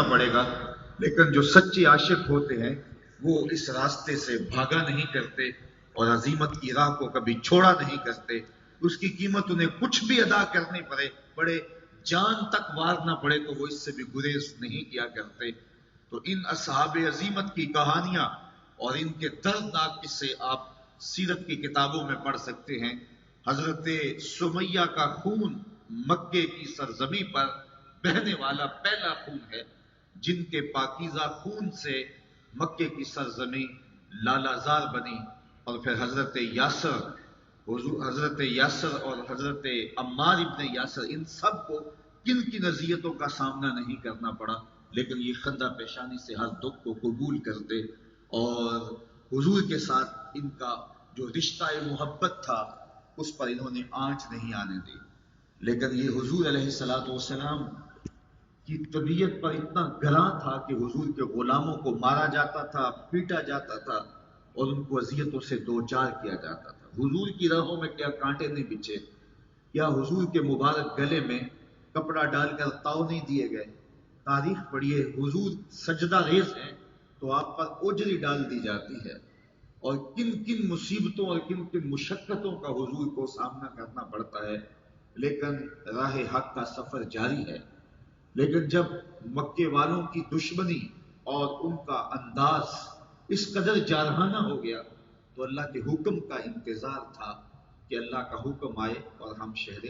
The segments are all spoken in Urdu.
کرنا پڑے گا، لیکن جو سچے عاشق ہوتے ہیں وہ اس راستے سے بھاگا نہیں کرتے اور عزیمت کی راہ کو کبھی چھوڑا نہیں کرتے. اس کی قیمت انہیں کچھ بھی ادا کرنے پڑے، جان تک وار نہ پڑے تو وہ اس سے بھی گریز نہیں کیا کرتے. تو ان اصحاب عزیمت کی کہانیاں اور ان کے دردناک قصے آپ سیرت کی کتابوں میں پڑھ سکتے ہیں. حضرت سمیہ کا خون مکے کی سرزمین پر بہنے والا پہلا خون ہے، جن کے پاکیزہ خون سے مکے کی سرزمین لالازار بنی. اور پھر حضرت یاسر اور حضرت عمار ابن یاسر، ان سب کو کن کی اذیتوں کا سامنا نہیں کرنا پڑا، لیکن یہ خندہ پیشانی سے ہر دکھ کو قبول کرتے اور حضور کے ساتھ ان کا جو رشتہ محبت تھا اس پر انہوں نے آنچ نہیں آنے دی. لیکن یہ حضور علیہ الصلوۃ والسلام کی طبیعت پر اتنا گراں تھا کہ حضور کے غلاموں کو مارا جاتا تھا، پیٹا جاتا تھا اور ان کو اذیتوں سے دوچار کیا جاتا تھا. حضور کی راہوں میں کیا کانٹے نہیں بچھے، کیا حضور کے مبارک گلے میں کپڑا ڈال کر تاؤ نہیں دیے گئے. تاریخ پڑھیے، حضور سجدہ ریز ہیں تو آپ پر اوجری ڈال دی جاتی ہے، اور کن کن مصیبتوں اور کن کن مشقتوں کا حضور کو سامنا کرنا پڑتا ہے. لیکن راہ حق کا سفر جاری ہے. لیکن جب مکے والوں کی دشمنی اور ان کا انداز اس قدر جارحانہ ہو گیا تو اللہ کے حکم کا انتظار تھا کہ اللہ کا حکم آئے اور ہم شہر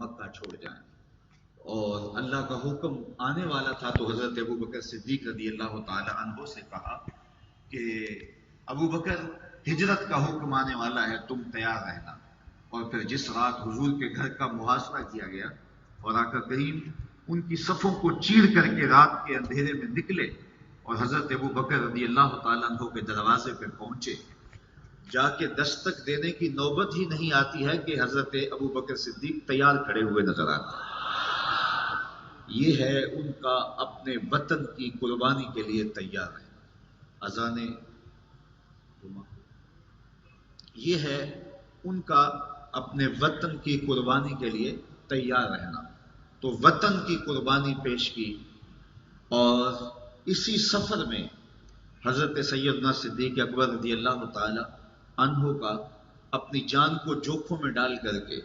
مکہ چھوڑ جائیں. اور اللہ کا حکم آنے والا تھا تو حضرت ابوبکر صدیق رضی اللہ تعالی عنہ سے کہا کہ ابوبکر، ہجرت کا حکم آنے والا ہے، تم تیار رہنا. اور پھر جس رات حضور کے گھر کا محاصرہ کیا گیا اور آقا کریم ان کی صفوں کو چیر کر کے رات کے اندھیرے میں نکلے اور حضرت ابوبکر رضی اللہ تعالیٰ عنہ کے دروازے پہ پہنچے، جا کے دستک دینے کی نوبت ہی نہیں آتی ہے کہ حضرت ابوبکر صدیق تیار کھڑے ہوئے نظر آتے ہیں. یہ ہے ان کا اپنے وطن کی قربانی کے لیے تیار ہے. اذان یہ ہے ان کا اپنے وطن کی قربانی کے لیے تیار رہنا. تو وطن کی قربانی پیش کی، اور اسی سفر میں حضرت سیدنا صدیق اکبر رضی اللہ تعالی عنہ کا اپنی جان کو جوکھوں میں ڈال کر کے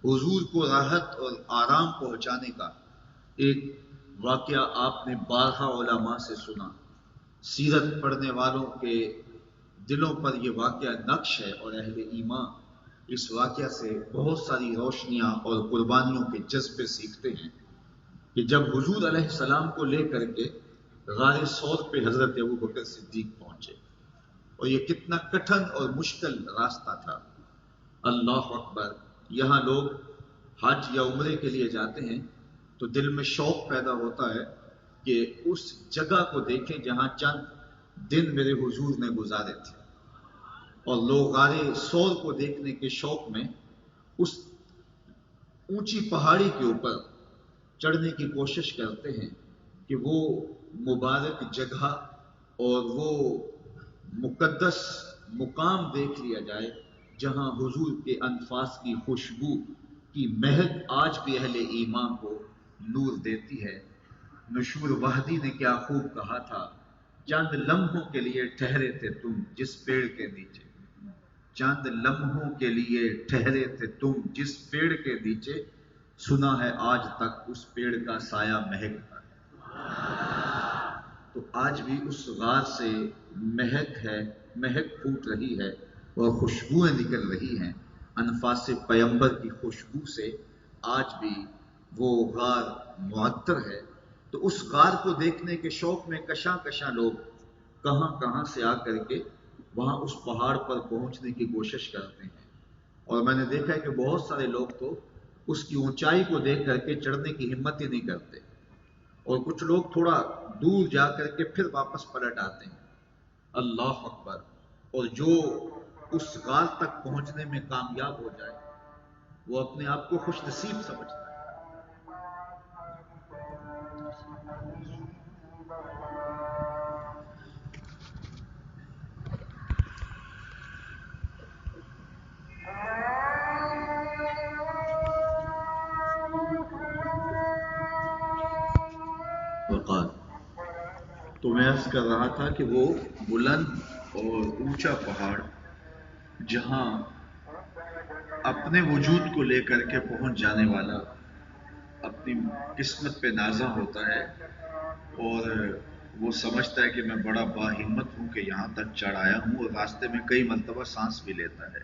حضور کو راحت اور آرام پہنچانے کا ایک واقعہ آپ نے بارہا علماء سے سنا. سیرت پڑھنے والوں کے دلوں پر یہ واقعہ نقش ہے، اور اہل ایمان اس واقعہ سے بہت ساری روشنیاں اور قربانیوں کے جذبے سیکھتے ہیں. کہ جب حضور علیہ السلام کو لے کر کے غار ثور پہ حضرت ابوبکر صدیق پہنچے، اور یہ کتنا کٹھن اور مشکل راستہ تھا. اللہ اکبر. یہاں لوگ حج یا عمرے کے لیے جاتے ہیں تو دل میں شوق پیدا ہوتا ہے کہ اس جگہ کو دیکھیں جہاں چند دن میرے حضور نے گزارے تھے، اور لوگ غار ثور کو دیکھنے کے شوق میں اس اونچی پہاڑی کے اوپر چڑھنے کی کوشش کرتے ہیں کہ وہ مبارک جگہ اور وہ مقدس مقام دیکھ لیا جائے جہاں حضور کے انفاس کی خوشبو کی مہک آج بھی اہل ایمان کو نور دیتی ہے. مشہور وحدی نے کیا خوب کہا تھا، چند لمحوں کے لیے ٹھہرے تھے تم جس پیڑ کے نیچے، چند لمحوں کے لیے ٹھہرے تھے تم جس پیڑ کے نیچے، سنا ہے آج تک اس پیڑ کا سایہ مہکتا ہے. تو آج بھی اس غار سے مہک پھوٹ رہی ہے اور خوشبوئیں نکل رہی ہیں. انفاس پیمبر کی خوشبو سے آج بھی وہ غار معطر ہے. تو اس غار کو دیکھنے کے شوق میں کشاں کشاں لوگ کہاں کہاں سے آ کر کے وہاں اس پہاڑ پر پہنچنے کی کوشش کرتے ہیں. اور میں نے دیکھا ہے کہ بہت سارے لوگ تو اس کی اونچائی کو دیکھ کر کے چڑھنے کی ہمت ہی نہیں کرتے، اور کچھ لوگ تھوڑا دور جا کر کے پھر واپس پلٹ آتے ہیں. اللہ اکبر. اور جو اس غار تک پہنچنے میں کامیاب ہو جائے وہ اپنے آپ کو خوش نصیب سمجھتا ہے. وقال تو میں عرض کر رہا تھا کہ وہ بلند اور اونچا پہاڑ جہاں اپنے وجود کو لے کر کے پہنچ جانے والا اپنی قسمت پہ نازاں ہوتا ہے اور وہ سمجھتا ہے کہ میں بڑا باہمت ہوں کہ یہاں تک چڑھ آیا ہوں، اور راستے میں کئی مرتبہ سانس بھی لیتا ہے،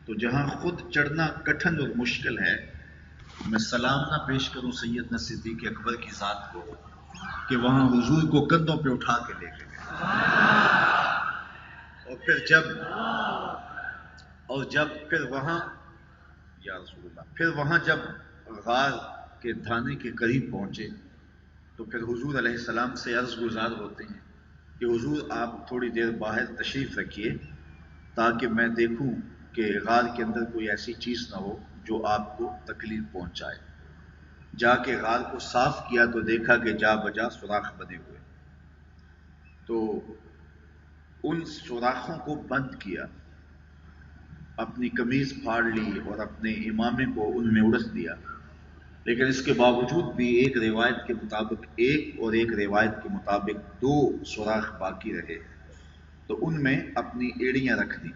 تو جہاں خود چڑھنا کٹھن اور مشکل ہے، میں سلام نہ پیش کروں سیدنا صدیق اکبر کی ذات کو کہ وہاں حضور کو کندھوں پہ اٹھا کے لے کے گئے، اور جب پھر وہاں یا رسول اللہ پھر وہاں جب غار کے دھانے کے قریب پہنچے تو پھر حضور علیہ السلام سے عرض گزار ہوتے ہیں کہ حضور آپ تھوڑی دیر باہر تشریف رکھیے تاکہ میں دیکھوں کہ غار کے اندر کوئی ایسی چیز نہ ہو جو آپ کو تکلیف پہنچائے۔ جا کے غار کو صاف کیا تو دیکھا کہ جا بجا سوراخ بنے ہوئے، تو ان سوراخوں کو بند کیا، اپنی قمیض پھاڑ لی اور اپنے امامے کو ان میں اڑس دیا، لیکن اس کے باوجود بھی ایک روایت کے مطابق ایک روایت کے مطابق 2 سوراخ باقی رہے، تو ان میں اپنی ایڑیاں رکھ دی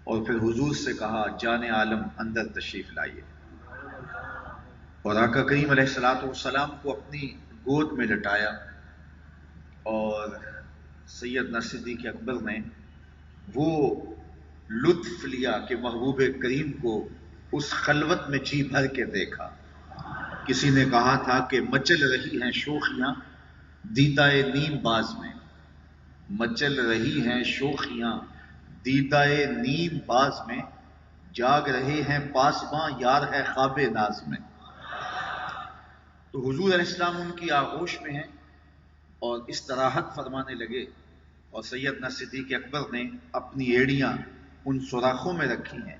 اور پھر حضور سے کہا جان عالم اندر تشریف لائیے، اور آقا کریم علیہ الصلوۃ والسلام کو اپنی گود میں لٹایا، اور سیدنا صدیق اکبر نے وہ لطف لیا کہ محبوب کریم کو اس خلوت میں جی بھر کے دیکھا۔ کسی نے کہا تھا کہ مچل رہی ہیں شوخیاں دیدائے نیم باز میں، مچل رہی ہیں شوخیاں دیدائے نیم باز میں، جاگ رہے ہیں پاسباں یار ہے خواب ناز میں۔ تو حضور علیہ السلام ان کی آغوش میں ہیں اور استراحت فرمانے لگے، اور سیدنا صدیق اکبر نے اپنی ایڑیاں ان سوراخوں میں رکھی ہیں۔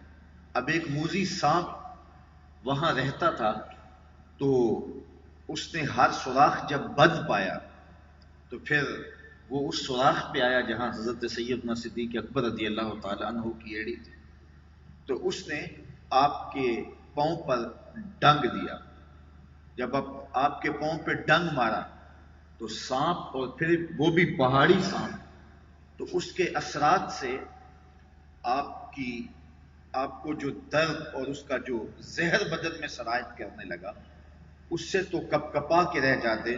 اب ایک موذی سانپ وہاں رہتا تھا، تو اس نے ہر سوراخ جب بند پایا تو پھر وہ اس سوراخ پہ آیا جہاں حضرت سیدنا صدیق اکبر رضی اللہ تعالی عنہ کی ایڑی تھی، تو اس نے آپ کے پاؤں پر ڈنگ دیا۔ جب آپ کے پاؤں پہ ڈنگ مارا تو سانپ، اور پھر وہ بھی پہاڑی سانپ، تو اس کے اثرات سے آپ کو جو درد اور اس کا جو زہر بدن میں سرایت کرنے لگا، اس سے تو کپ کپا کے رہ جاتے،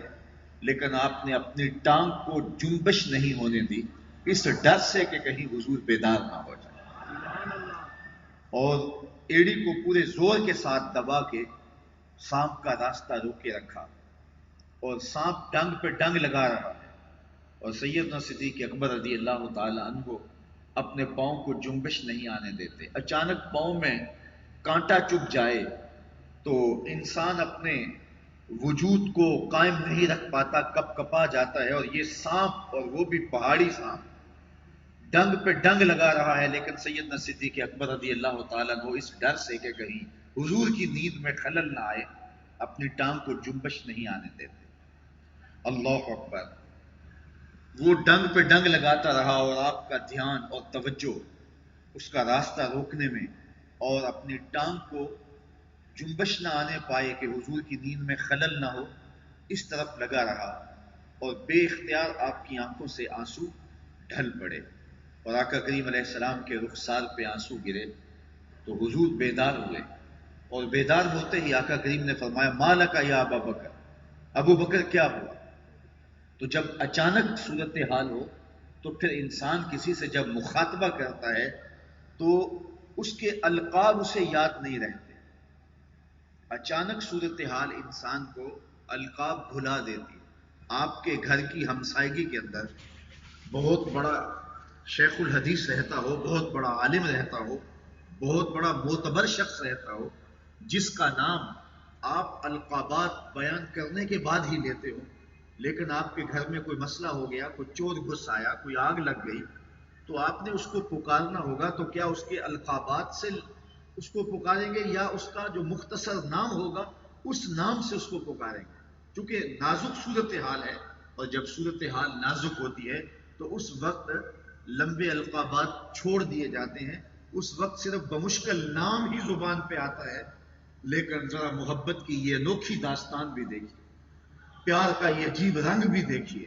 لیکن آپ نے اپنی ٹانگ کو جنبش نہیں ہونے دی، اس ڈر سے کہ کہیں حضور بیدار نہ ہو جائے، اور ایڑی کو پورے زور کے ساتھ دبا کے سانپ کا راستہ روکے رکھا، اور سانپ ڈنگ پہ ڈنگ لگا رہا ہے، اور سیدنا صدیق اکبر رضی اللہ تعالی عنہ اپنے پاؤں کو جنبش نہیں آنے دیتے۔ اچانک پاؤں میں کانٹا چبھ جائے تو انسان اپنے وجود کو قائم نہیں رکھ پاتا، کپ کپا جاتا ہے، اور یہ سانپ، اور وہ بھی پہاڑی سانپ، ڈنگ پہ ڈنگ لگا رہا ہے، لیکن سیدنا صدیق اکبر رضی اللہ تعالیٰ عنہ اس ڈر سے کہ کہیں حضور کی نیند میں خلل نہ آئے، اپنی ٹانگ کو جنبش نہیں آنے دیتے۔ اللہ اکبر! وہ ڈنگ پہ ڈنگ لگاتا رہا، اور آپ کا دھیان اور توجہ اس کا راستہ روکنے میں اور اپنی ٹانگ کو جنبش نہ آنے پائے کہ حضور کی نیند میں خلل نہ ہو، اس طرف لگا رہا، اور بے اختیار آپ کی آنکھوں سے آنسو ڈھل پڑے، اور آقا کریم علیہ السلام کے رخسار پہ آنسو گرے، تو حضور بیدار ہوئے، اور بیدار ہوتے ہی آقا کریم نے فرمایا مالک یا ابا بکر، ابو بکر کیا ہوا؟ تو جب اچانک صورتحال ہو تو پھر انسان کسی سے جب مخاطبہ کرتا ہے تو اس کے القاب اسے یاد نہیں رہتے، اچانک صورتحال انسان کو القاب بھلا دیتی۔ آپ کے گھر کی ہمسائیگی کے اندر بہت بڑا شیخ الحدیث رہتا ہو، بہت بڑا عالم رہتا ہو، بہت بڑا معتبر شخص رہتا ہو، جس کا نام آپ القابات بیان کرنے کے بعد ہی لیتے ہو، لیکن آپ کے گھر میں کوئی مسئلہ ہو گیا، کوئی چور گھس آیا، کوئی آگ لگ گئی، تو آپ نے اس کو پکارنا ہوگا، تو کیا اس کے القابات سے اس کو پکاریں گے یا اس کا جو مختصر نام ہوگا اس نام سے اس کو پکاریں گے؟ چونکہ نازک صورتحال ہے، اور جب صورتحال نازک ہوتی ہے تو اس وقت لمبے القابات چھوڑ دیے جاتے ہیں، اس وقت صرف بمشکل نام ہی زبان پہ آتا ہے، لیکن ذرا محبت کی یہ انوکھی داستان بھی دیکھیے، پیار کا یہ عجیب رنگ بھی دیکھیے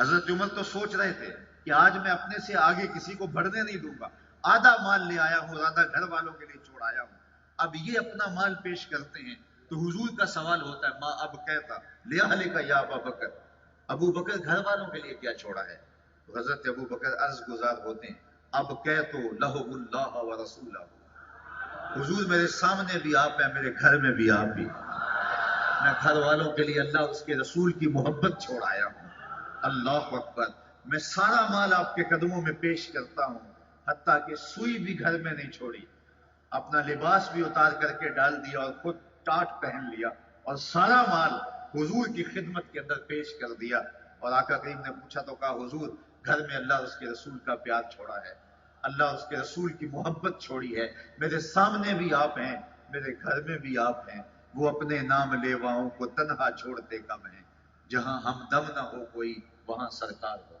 حضرت عمر تو سوچ رہے تھے کہ آج میں اپنے سے آگے کسی کو بڑھنے نہیں دوں گا، آدھا مال لے آیا ہوں، آدھا گھر والوں کے لیے چھوڑ آیا ہوں، اب یہ اپنا مال پیش کرتے ہیں تو حضور کا سوال ہوتا ہے ماں اب کہتا لیا لے کا یا ابا بکر، ابو بکر گھر والوں کے لیے کیا چھوڑا ہے؟ تو حضرت ابو بکر عرض گزار ہوتے ہیں اب کہ تو لہم اللہ و رسولہ، حضور میرے سامنے بھی آپ ہیں، میرے گھر میں بھی آپ بھی، میں گھر والوں کے لیے اللہ اس کے رسول کی محبت چھوڑ آیا ہوں۔ اللہ اکبر، میں سارا مال آپ کے قدموں میں پیش کرتا ہوں، حتیٰ کہ سوئی بھی گھر میں نہیں چھوڑی، اپنا لباس بھی اتار کر کے ڈال دیا اور خود ٹاٹ پہن لیا اور سارا مال حضور کی خدمت کے اندر پیش کر دیا۔ اور آقا کریم نے پوچھا تو کہا حضور گھر میں اللہ اس کے رسول کا پیار چھوڑا ہے، اللہ اس کے رسول کی محبت چھوڑی ہے، میرے سامنے بھی آپ ہیں، میرے گھر میں بھی آپ ہیں، وہ اپنے نام لیواؤں کو تنہا چھوڑتے کم ہیں، جہاں ہمدم نہ ہو کوئی وہاں سرکار ہوتے۔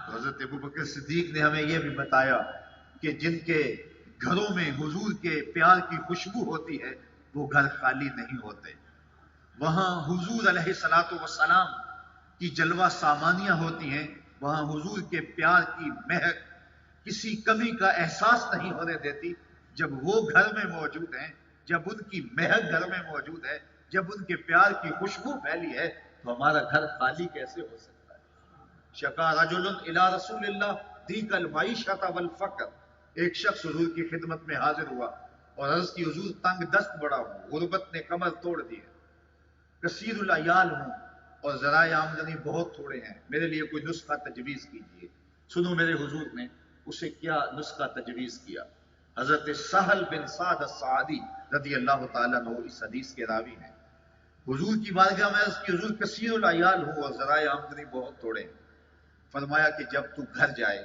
حضرت ابوبکر صدیق نے ہمیں یہ بھی بتایا کہ جن کے گھروں میں حضور کے پیار کی خوشبو ہوتی ہے وہ گھر خالی نہیں ہوتے، وہاں حضور علیہ الصلوۃ والسلام کی جلوہ سامانیاں ہوتی ہیں، وہاں حضور کے پیار کی مہک کسی کمی کا احساس نہیں ہونے دیتی۔ جب وہ گھر میں موجود ہیں، جب ان کی مہک گھر میں موجود ہے، جب ان کے پیار کی خوشبو پھیلی ہے تو ہمارا گھر خالی کیسے ہو سکتا ہے؟ شکا رجل الی رسول اللہ دیک المعیشۃ والفقر، ایک شخص حضور کی خدمت میں حاضر ہوا اور عرض کی حضور تنگ دست بڑا ہوں، غربت نے کمر توڑ دی ہے، کثیر العیال ہوں اور ذرائع آمدنی بہت تھوڑے ہیں، میرے لیے کوئی نسخہ تجویز کیجیے۔ سنو میرے حضور نے اسے کیا نسخہ تجویز کیا۔ حضرت سہل بن سعد الساعدی رضی اللہ تعالیٰ عنہ اس حدیث کے راوی ہیں، حضور کی بارگاہ میں عرض کی حضور کثیر العیال ہوں اور ذرائع آمدنی بہت تھوڑے ہیں۔ فرمایا کہ جب تو گھر جائے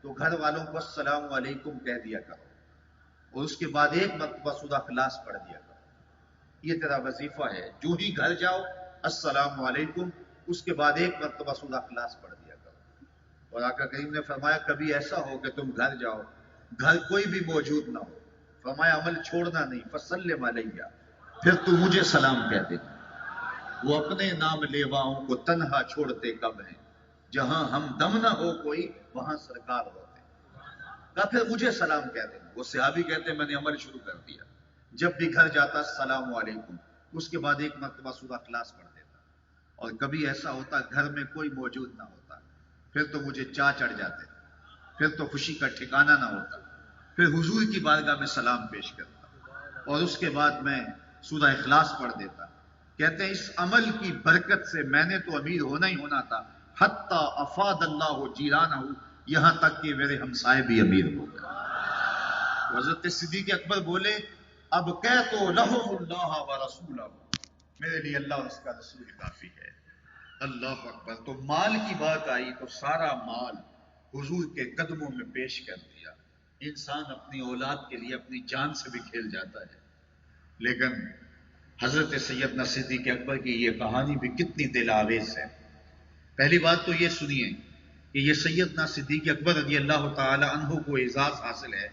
تو گھر والوں کو السلام علیکم کہہ دیا کرو اور اس کے بعد ایک مرتبہ سورہ اخلاص پڑھ دیا کرو، یہ تیرا وظیفہ ہے، جو ہی گھر جاؤ السلام علیکم، اس کے بعد ایک مرتبہ سورہ اخلاص پڑھ دیا کرو۔ اور آقا کریم نے فرمایا کبھی ایسا ہو کہ تم گھر جاؤ، گھر کوئی بھی موجود نہ ہو، فرمایا عمل چھوڑنا نہیں، فسلم علیہ، پھر تو مجھے سلام کہہ دے، وہ اپنے نام لیواؤں کو تنہا چھوڑتے کب ہیں، جہاں ہم دم نہ ہو کوئی وہاں سرکار ہوتے، کہا پھر مجھے سلام کہہ دینا۔ وہ صحابی کہتے ہیں میں نے عمل شروع کر دیا، جب بھی گھر جاتا السلام علیکم، اس کے بعد ایک مرتبہ سورہ اخلاص پڑھ دیتا، اور کبھی ایسا ہوتا گھر میں کوئی موجود نہ ہوتا، پھر تو مجھے چاہ چڑھ جاتے، پھر تو خوشی کا ٹھکانہ نہ ہوتا، پھر حضور کی بارگاہ میں سلام پیش کرتا اور اس کے بعد میں سورہ اخلاص پڑھ دیتا۔ کہتے ہیں اس عمل کی برکت سے میں نے تو امیر ہونا ہی ہونا تھا، حتی افاد اللہ جیرانہ، یہاں تک کہ میرے ہمسائے بھی امیر ہو گئے۔ حضرت صدیق اکبر بولے اب کہہ تو لہم اللہ و رسولہ، میرے لیے اللہ اور اس کا رسول کافی ہے۔ اللہ اکبر۔ تو مال کی بات آئی تو سارا مال حضور کے قدموں میں پیش کر دیا۔ انسان اپنی اولاد کے لیے اپنی جان سے بھی کھیل جاتا ہے، لیکن حضرت سیدنا صدیق اکبر کی یہ کہانی بھی کتنی دل آویز ہے۔ پہلی بات تو یہ سنیے کہ یہ سیدنا صدیق اکبر رضی اللہ تعالی عنہ کو اعزاز حاصل ہے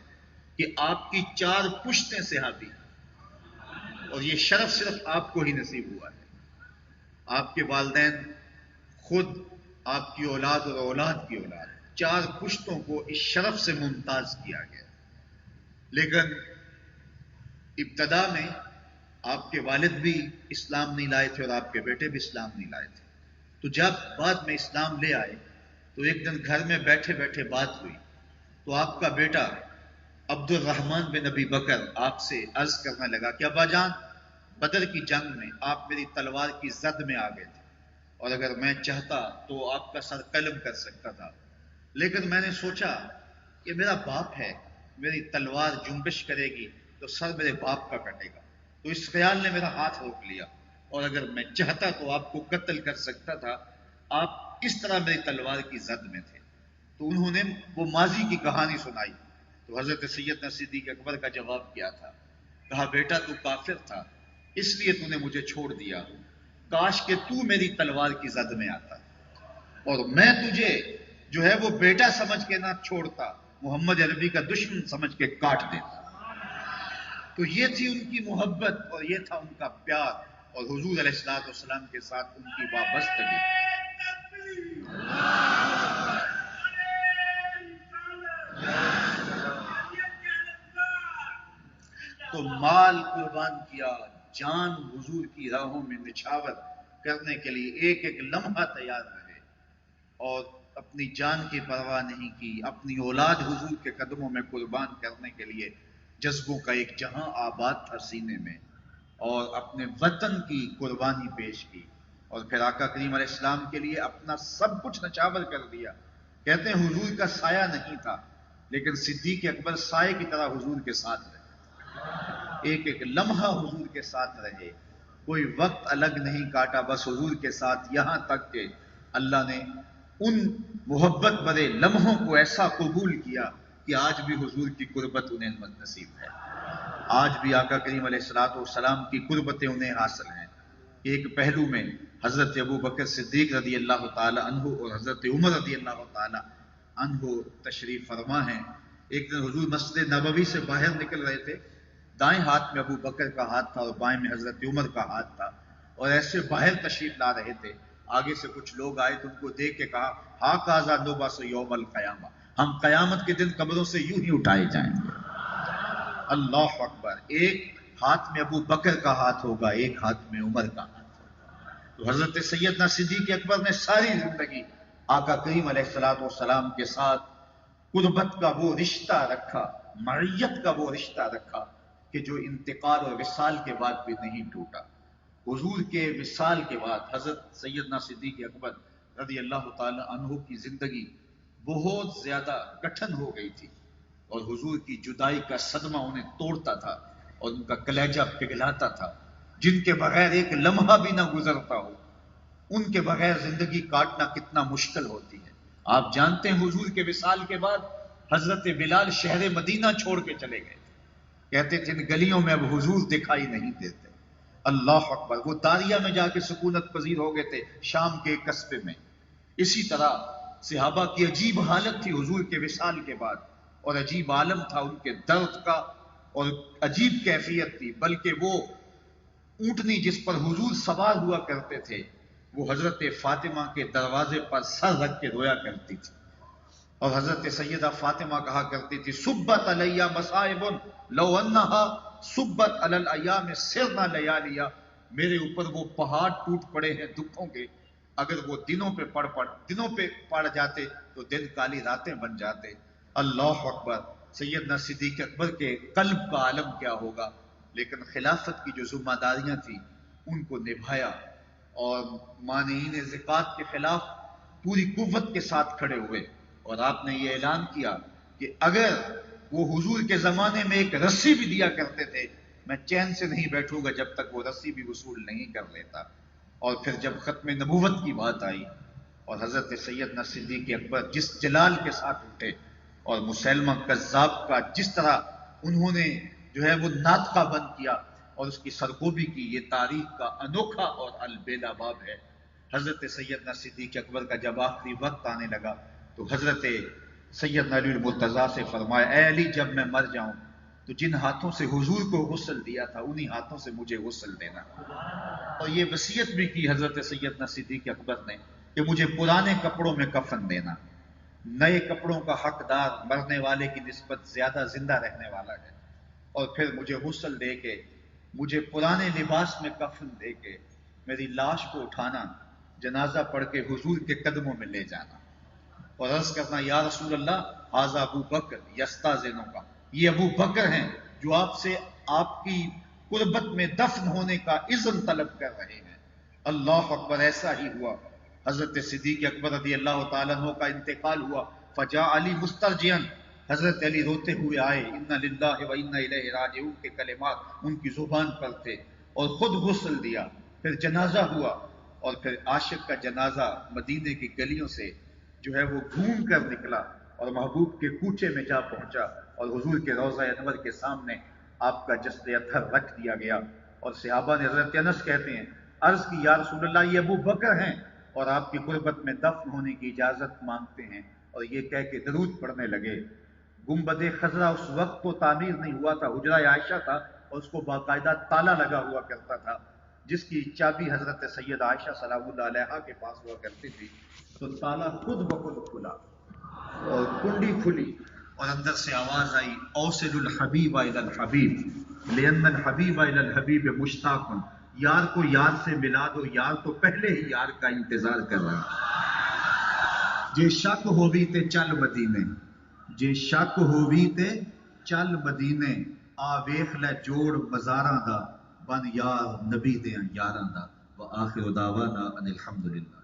کہ آپ کی 4 پشتیں صحابی ہیں، اور یہ شرف صرف آپ کو ہی نصیب ہوا ہے۔ آپ کے والدین، خود آپ کی اولاد اور اولاد کی اولاد، 4 پشتوں کو اس شرف سے ممتاز کیا گیا۔ لیکن ابتدا میں آپ کے والد بھی اسلام نہیں لائے تھے اور آپ کے بیٹے بھی اسلام نہیں لائے تھے، تو جب بعد میں اسلام لے آئے تو ایک دن گھر میں بیٹھے بیٹھے بات ہوئی تو آپ کا بیٹا عبد الرحمن بن ابی بکر آپ سے عرض کرنے لگا کہ ابا جان، بدر کی جنگ میں آپ میری تلوار کی زد میں آ گئے تھے اور اگر میں چاہتا تو آپ کا سر قلم کر سکتا تھا، لیکن میں نے سوچا کہ میرا باپ ہے، میری تلوار جنبش کرے گی تو سر میرے باپ کا کٹے گا، تو اس خیال نے میرا ہاتھ روک لیا، اور اگر میں چاہتا تو آپ کو قتل کر سکتا تھا، آپ کس طرح میری تلوار کی زد میں تھے۔ تو انہوں نے وہ ماضی کی کہانی سنائی، تو حضرت سیدنا صدیق اکبر کا جواب کیا تھا؟ کہا بیٹا تو کافر تھا اس لیے تو نے مجھے چھوڑ دیا، کاش کہ تو میری تلوار کی زد میں آتا اور میں تجھے جو ہے وہ بیٹا سمجھ کے نہ چھوڑتا، محمد عربی کا دشمن سمجھ کے کاٹ دیتا۔ تو یہ تھی ان کی محبت اور یہ تھا ان کا پیار اور حضور علیہ الصلوۃ والسلام کے ساتھ ان کی وابستگی۔ تو مال قربان کیا، جان حضور کی راہوں میں نچھاور کرنے کے لیے ایک ایک لمحہ تیار رہے، اور اپنی جان کی پرواہ نہیں کی، اپنی اولاد حضور کے قدموں میں قربان کرنے کے لیے جذبوں کا ایک جہاں آباد تھا سینے میں، اور اپنے وطن کی قربانی پیش کی، اور پھر آقا کریم علیہ السلام کے لیے اپنا سب کچھ نچھاور کر دیا۔ کہتے ہیں حضور کا سایہ نہیں تھا، لیکن صدیق اکبر سائے کی طرح حضور کے ساتھ رہے، ایک ایک لمحہ حضور کے ساتھ رہے، کوئی وقت الگ نہیں کاٹا، بس حضور کے ساتھ، یہاں تک کہ اللہ نے ان محبت بھرے لمحوں کو ایسا قبول کیا کہ آج بھی حضور کی قربت انہیں نصیب ہے، آج بھی آقا کریم علیہ الصلوۃ والسلام کی قربتیں انہیں حاصل ہیں۔ ایک پہلو میں حضرت ابو بکر صدیق رضی اللہ تعالی عنہ اور حضرت عمر رضی اللہ تعالی عنہ تشریف فرما ہیں۔ ایک دن حضور مسجد نبوی سے باہر نکل رہے تھے، دائیں ہاتھ میں ابو بکر کا ہاتھ تھا اور بائیں میں حضرت عمر کا ہاتھ تھا، اور ایسے باہر تشریف لا رہے تھے، آگے سے کچھ لوگ آئے تو ان کو دیکھ کے کہا ہا کازا نبعث یوم القیامہ، ہم قیامت کے دن قبروں سے یوں ہی اٹھائے جائیں گے۔ اللہ اکبر، ایک ہاتھ میں ابو بکر کا ہاتھ ہوگا، ایک ہاتھ میں عمر کا ہاتھ ہوگا۔ تو حضرت سیدنا صدیق اکبر نے ساری زندگی آقا کریم علیہ الصلوۃ والسلام کے ساتھ قربت کا وہ رشتہ رکھا، معیت کا وہ رشتہ رکھا کہ جو انتقال اور وصال کے بعد بھی نہیں ٹوٹا۔ حضور کے وصال کے بعد حضرت سیدنا صدیق اکبر رضی اللہ تعالی عنہ کی زندگی بہت زیادہ کٹھن ہو گئی تھی، اور حضور کی جدائی کا صدمہ انہیں توڑتا تھا اور ان کا کلیجہ پگھلاتا تھا، جن کے بغیر ایک لمحہ بھی نہ گزرتا ہو، ان کے بغیر زندگی کاٹنا کتنا مشکل ہوتی ہے۔ آپ جانتے ہیں حضور کے وصال کے بعد حضرت بلال شہر مدینہ چھوڑ کے چلے گئے، کہتے تھے ان گلیوں میں اب حضور دکھائی نہیں دیتے۔ اللہ اکبر، وہ داریہ میں جا کے سکونت پذیر ہو گئے تھے، شام کے ایک قصبے میں۔ اسی طرح صحابہ کی عجیب حالت تھی حضور کے وصال کے بعد، اور عجیب عالم تھا ان کے درد کا، اور عجیب کیفیت تھی، بلکہ وہ اونٹنی جس پر حضور سوار ہوا کرتے تھے وہ حضرت فاطمہ کے دروازے پر سر رکھ کے رویا کرتی تھی، اور حضرت سیدہ فاطمہ کہا کرتی تھی صبت علیہ مصائب لو انہا صبت علی الایام سرنا لیالیا، میرے اوپر وہ پہاڑ ٹوٹ پڑے ہیں دکھوں کے، اگر وہ دنوں پہ پڑ جاتے تو دن کالی راتیں بن جاتے۔ اللہ اکبر، سیدنا صدیق اکبر کے قلب کا عالم کیا ہوگا، لیکن خلافت کی جو ذمہ داریاں تھیں ان کو نبھایا، اور مانعین زکوٰۃ کے خلاف پوری قوت کے ساتھ کھڑے ہوئے، اور آپ نے یہ اعلان کیا کہ اگر وہ حضور کے زمانے میں ایک رسی بھی دیا کرتے تھے میں چین سے نہیں بیٹھوں گا جب تک وہ رسی بھی وصول نہیں کر لیتا۔ اور پھر جب ختم نبوت کی بات آئی اور حضرت سیدنا صدیق اکبر جس جلال کے ساتھ اٹھے، اور مسیلمہ کذاب کا جس طرح انہوں نے جو ہے وہ ناطقہ بند کیا اور اس کی سرکوبی کی، یہ تاریخ کا انوکھا اور البیلا باب ہے۔ حضرت سیدنا صدیق اکبر کا جب آخری وقت آنے لگا تو حضرت سیدنا علی المرتضیٰ سے فرمایا اے علی، جب میں مر جاؤں تو جن ہاتھوں سے حضور کو غسل دیا تھا انہی ہاتھوں سے مجھے غسل دینا، اور یہ وصیت بھی کی حضرت سیدنا صدیق اکبر نے کہ مجھے پرانے کپڑوں میں کفن دینا، نئے کپڑوں کا حقدار مرنے والے کی نسبت زیادہ زندہ رہنے والا ہے، اور پھر مجھے غسل دے کے، مجھے پرانے لباس میں کفن دے کے میری لاش کو اٹھانا، جنازہ پڑھ کے حضور کے قدموں میں لے جانا، اور عرض کرنا یا رسول اللہ ھذا ابو بکر یستاذنک کا، یہ ابو بکر ہیں جو آپ سے آپ کی قربت میں دفن ہونے کا اذن طلب کر رہے ہیں۔ اللہ اکبر، ایسا ہی ہوا۔ حضرت صدیق اکبر رضی اللہ تعالیٰ عنہ کا انتقال ہوا، فجاء علی مسترجعا، حضرت علی روتے ہوئے آئے، انا للہ و انا الیہ راجعون کے کلمات ان کی زبان پر تھے، اور خود غسل دیا، پھر جنازہ ہوا، اور پھر عاشق کا جنازہ مدینے کی گلیوں سے جو ہے وہ گھوم کر نکلا اور محبوب کے کوچے میں جا پہنچا، اور حضور کے روضہ انور کے سامنے آپ کا جسد اطہر رکھ دیا گیا، اور صحابہ نے حضرت انس کہتے ہیں عرض کی یا رسول اللہ یہ ابو بکر ہیں اور آپ کی قربت میں دفن ہونے کی اجازت مانگتے ہیں، اور یہ کہہ کے درود پڑھنے لگے۔ گنبد خضرا اس وقت تو تعمیر نہیں ہوا تھا، حجرہ عائشہ تھا اور اس کو باقاعدہ تالا لگا ہوا کرتا تھا، جس کی چابی حضرت سید عائشہ سلام اللہ علیہا کے پاس ہوا کرتی تھی، تو تالا خود بخود کھلا اور کنڈی کھلی اور اندر سے آواز آئی اوصل الحبیب الی الحبیب، لِأَنَّ الْحَبِيبَ إِلَى الْحَبِيبِ مُشْتَاقٌ، یار کو یار سے ملا دو، یار تو پہلے ہی یار کا انتظار کر رہا ہے۔ جے شک ہووی تے چل مدینے، جے شک ہووی تے چل مدینے، آ ویکھ لے جوڑ مزاراں دا، بن یار نبی دیاں یاراں دا۔ وآخر دعوانا ان الحمدللہ۔